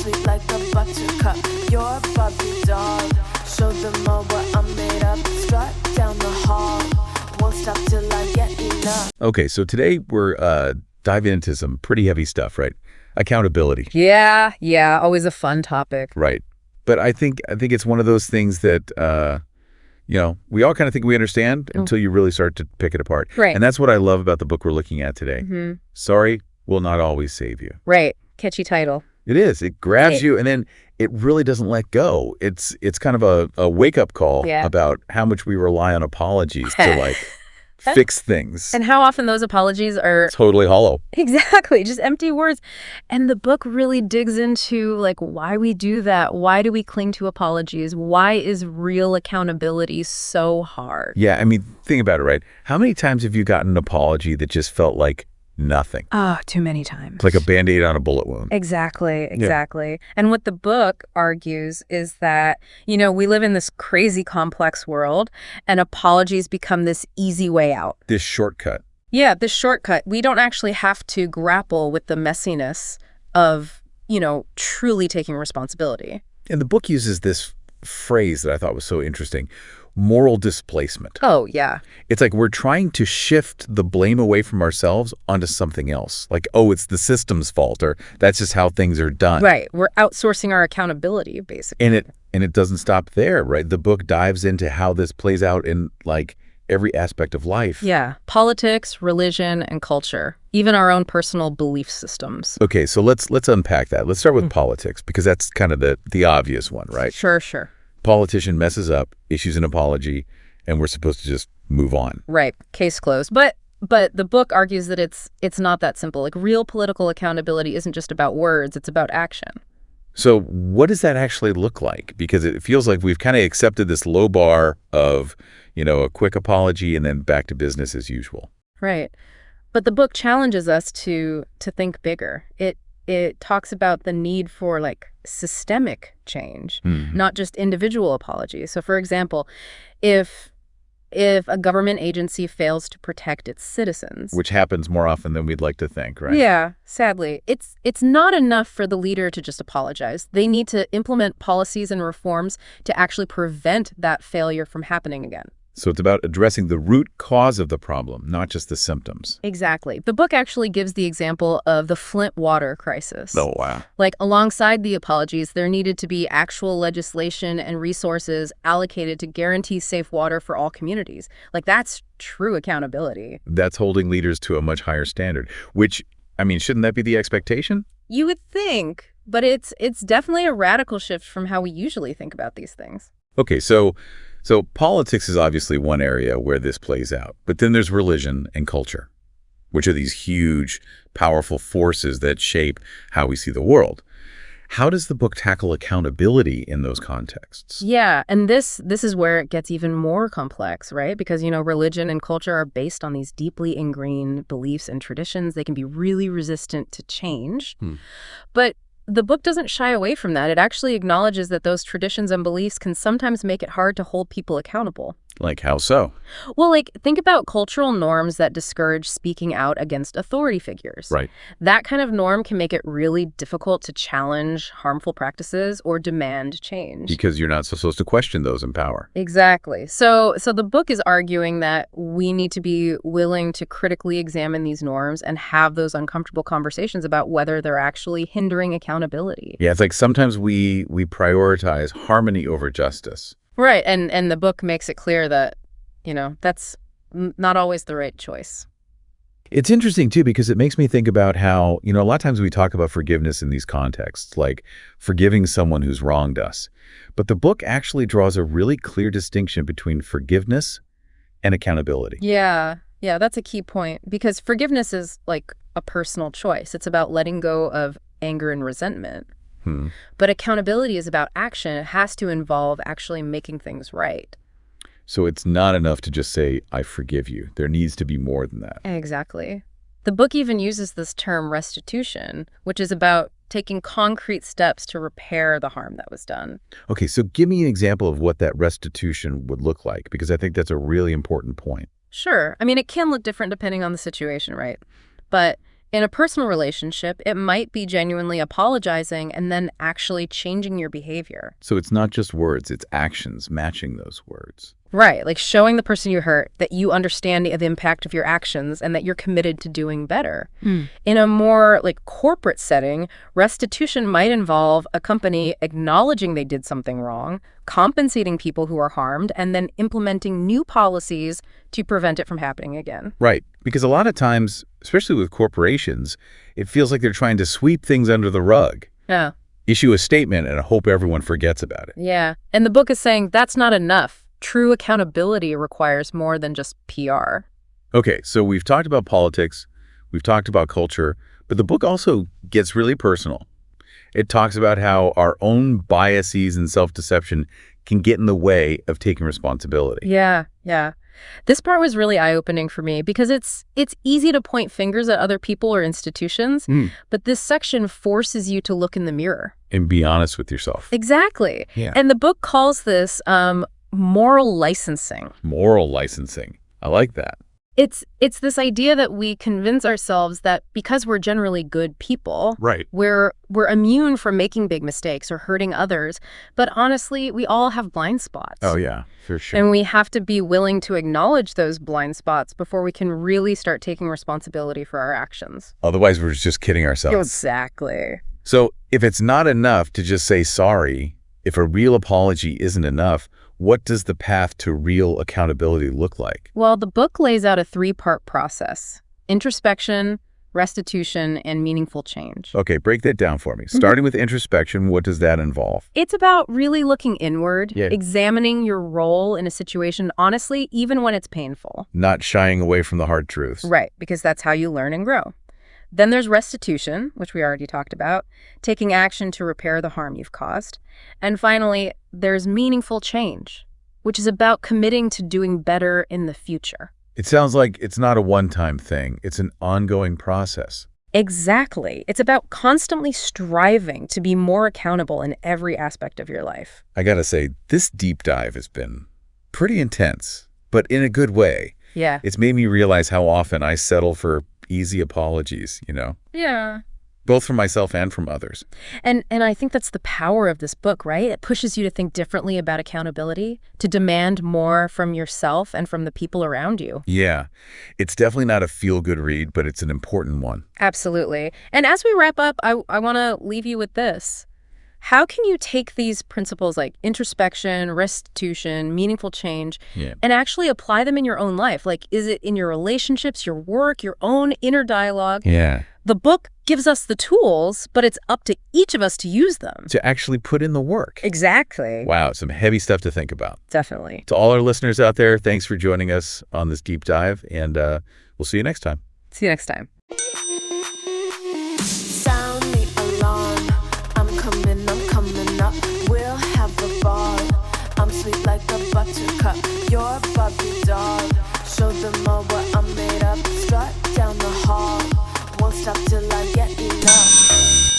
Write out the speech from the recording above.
sweet like a buttercup. You're a Barbie doll. Show them all what I'm made of. Strut down the hall. Won't stop till I get enough. Okay, so today we're diving into some pretty heavy stuff, right? Accountability. Yeah, always a fun topic. Right. But I think it's one of those things that we all kind of think we understand until you really start to pick it apart. Right. And that's what I love about the book we're looking at today. Mm-hmm. Sorry will not always save you. Right. Catchy title. It is. It grabs you, and then it really doesn't let go. It's kind of a wake-up call about how much we rely on apologies to fix things. And how often those apologies are totally hollow. Exactly, just empty words. And the book really digs into why we do that. Why do we cling to apologies? Why is real accountability so hard? Yeah, I mean, think about it, right? How many times have you gotten an apology that just felt like nothing? Oh, too many times. It's like a Band-Aid on a bullet wound. Exactly. Yeah. And what the book argues is that, we live in this crazy complex world, and apologies become this easy way out. This shortcut. Yeah, this shortcut. We don't actually have to grapple with the messiness of, truly taking responsibility. And the book uses this phrase that I thought was so interesting: moral displacement. Oh, yeah. It's like we're trying to shift the blame away from ourselves onto something else. Like, oh, it's the system's fault, or that's just how things are done. Right. We're outsourcing our accountability, basically. And it doesn't stop there, right? The book dives into how this plays out in every aspect of life. Yeah. Politics, religion, and culture. Even our own personal belief systems. Okay, so let's unpack that. Let's start with politics, because that's kind of the obvious one, right? Sure. Politician messes up, issues an apology, and we're supposed to just move on. Right. Case closed. But the book argues that it's not that simple. Real political accountability isn't just about words, it's about action. So what does that actually look like? Because it feels like we've kind of accepted this low bar of, a quick apology and then back to business as usual. Right. But the book challenges us to think bigger. It talks about the need for systemic change, not just individual apologies. So, for example, if a government agency fails to protect its citizens, which happens more often than we'd like to think, right? Yeah, sadly, it's not enough for the leader to just apologize. They need to implement policies and reforms to actually prevent that failure from happening again. So it's about addressing the root cause of the problem, not just the symptoms. Exactly. The book actually gives the example of the Flint water crisis. Oh, wow. Alongside the apologies, there needed to be actual legislation and resources allocated to guarantee safe water for all communities. That's true accountability. That's holding leaders to a much higher standard, which, shouldn't that be the expectation? You would think, but it's definitely a radical shift from how we usually think about these things. Okay, so politics is obviously one area where this plays out, but then there's religion and culture, which are these huge, powerful forces that shape how we see the world. How does the book tackle accountability in those contexts? Yeah, and this is where it gets even more complex, right? Because, religion and culture are based on these deeply ingrained beliefs and traditions. They can be really resistant to change. But the book doesn't shy away from that. It actually acknowledges that those traditions and beliefs can sometimes make it hard to hold people accountable. Like how so? Well, think about cultural norms that discourage speaking out against authority figures. Right. That kind of norm can make it really difficult to challenge harmful practices or demand change. Because you're not supposed to question those in power. Exactly. So the book is arguing that we need to be willing to critically examine these norms and have those uncomfortable conversations about whether they're actually hindering accountability. Yeah, it's sometimes we prioritize harmony over justice. Right. And the book makes it clear that, that's not always the right choice. It's interesting, too, because it makes me think about how, a lot of times we talk about forgiveness in these contexts, like forgiving someone who's wronged us. But the book actually draws a really clear distinction between forgiveness and accountability. Yeah, that's a key point, because forgiveness is a personal choice. It's about letting go of anger and resentment. But accountability is about action. It has to involve actually making things right. So it's not enough to just say, I forgive you. There needs to be more than that. Exactly. The book even uses this term restitution, which is about taking concrete steps to repair the harm that was done. Okay, so give me an example of what that restitution would look like, because I think that's a really important point. Sure. It can look different depending on the situation, right? But In a personal relationship, it might be genuinely apologizing and then actually changing your behavior. So it's not just words, it's actions matching those words. Right, like showing the person you hurt that you understand the impact of your actions and that you're committed to doing better. In a more corporate setting, restitution might involve a company acknowledging they did something wrong, compensating people who are harmed, and then implementing new policies to prevent it from happening again. Right, because a lot of times, especially with corporations, it feels like they're trying to sweep things under the rug. Yeah. Issue a statement and hope everyone forgets about it. Yeah, and the book is saying that's not enough. True accountability requires more than just PR. Okay, so we've talked about politics, we've talked about culture, but the book also gets really personal. It talks about how our own biases and self-deception can get in the way of taking responsibility. Yeah. This part was really eye-opening for me because it's easy to point fingers at other people or institutions, but this section forces you to look in the mirror. And be honest with yourself. Exactly. Yeah. And the book calls this moral licensing. Moral licensing. I like that. It's this idea that we convince ourselves that because we're generally good people, Right. we're immune from making big mistakes or hurting others. But honestly, we all have blind spots. Oh, yeah, for sure. And we have to be willing to acknowledge those blind spots before we can really start taking responsibility for our actions. Otherwise, we're just kidding ourselves. Exactly. So if it's not enough to just say sorry, if a real apology isn't enough, what does the path to real accountability look like? Well, the book lays out a 3-part process: introspection, restitution, and meaningful change. Okay, break that down for me. Starting with introspection, what does that involve? It's about really looking inward, Yeah. examining your role in a situation honestly, even when it's painful. Not shying away from the hard truths. Right, because that's how you learn and grow. Then there's restitution, which we already talked about, taking action to repair the harm you've caused. And finally, there's meaningful change, which is about committing to doing better in the future. It sounds like it's not a one-time thing. It's an ongoing process. Exactly. It's about constantly striving to be more accountable in every aspect of your life. I gotta say, this deep dive has been pretty intense, but in a good way. Yeah. It's made me realize how often I settle for easy apologies, Yeah. both from myself and from others. And I think that's the power of this book, right? It pushes you to think differently about accountability, to demand more from yourself and from the people around you. Yeah, it's definitely not a feel-good read, but it's an important one. Absolutely. And as we wrap up, I want to leave you with this. How can you take these principles like introspection, restitution, meaningful change, and actually apply them in your own life? Like, is it in your relationships, your work, your own inner dialogue? Yeah. The book gives us the tools, but it's up to each of us to use them. To actually put in the work. Exactly. Wow, some heavy stuff to think about. Definitely. To all our listeners out there, thanks for joining us on this deep dive, and we'll see you next time. See you next time. Sound the alarm. I'm coming up. We'll have a ball. I'm sweet like a buttercup. You're a Barbie doll. Show them all what I'm made of. Strut down the hall. Won't stop till I get enough.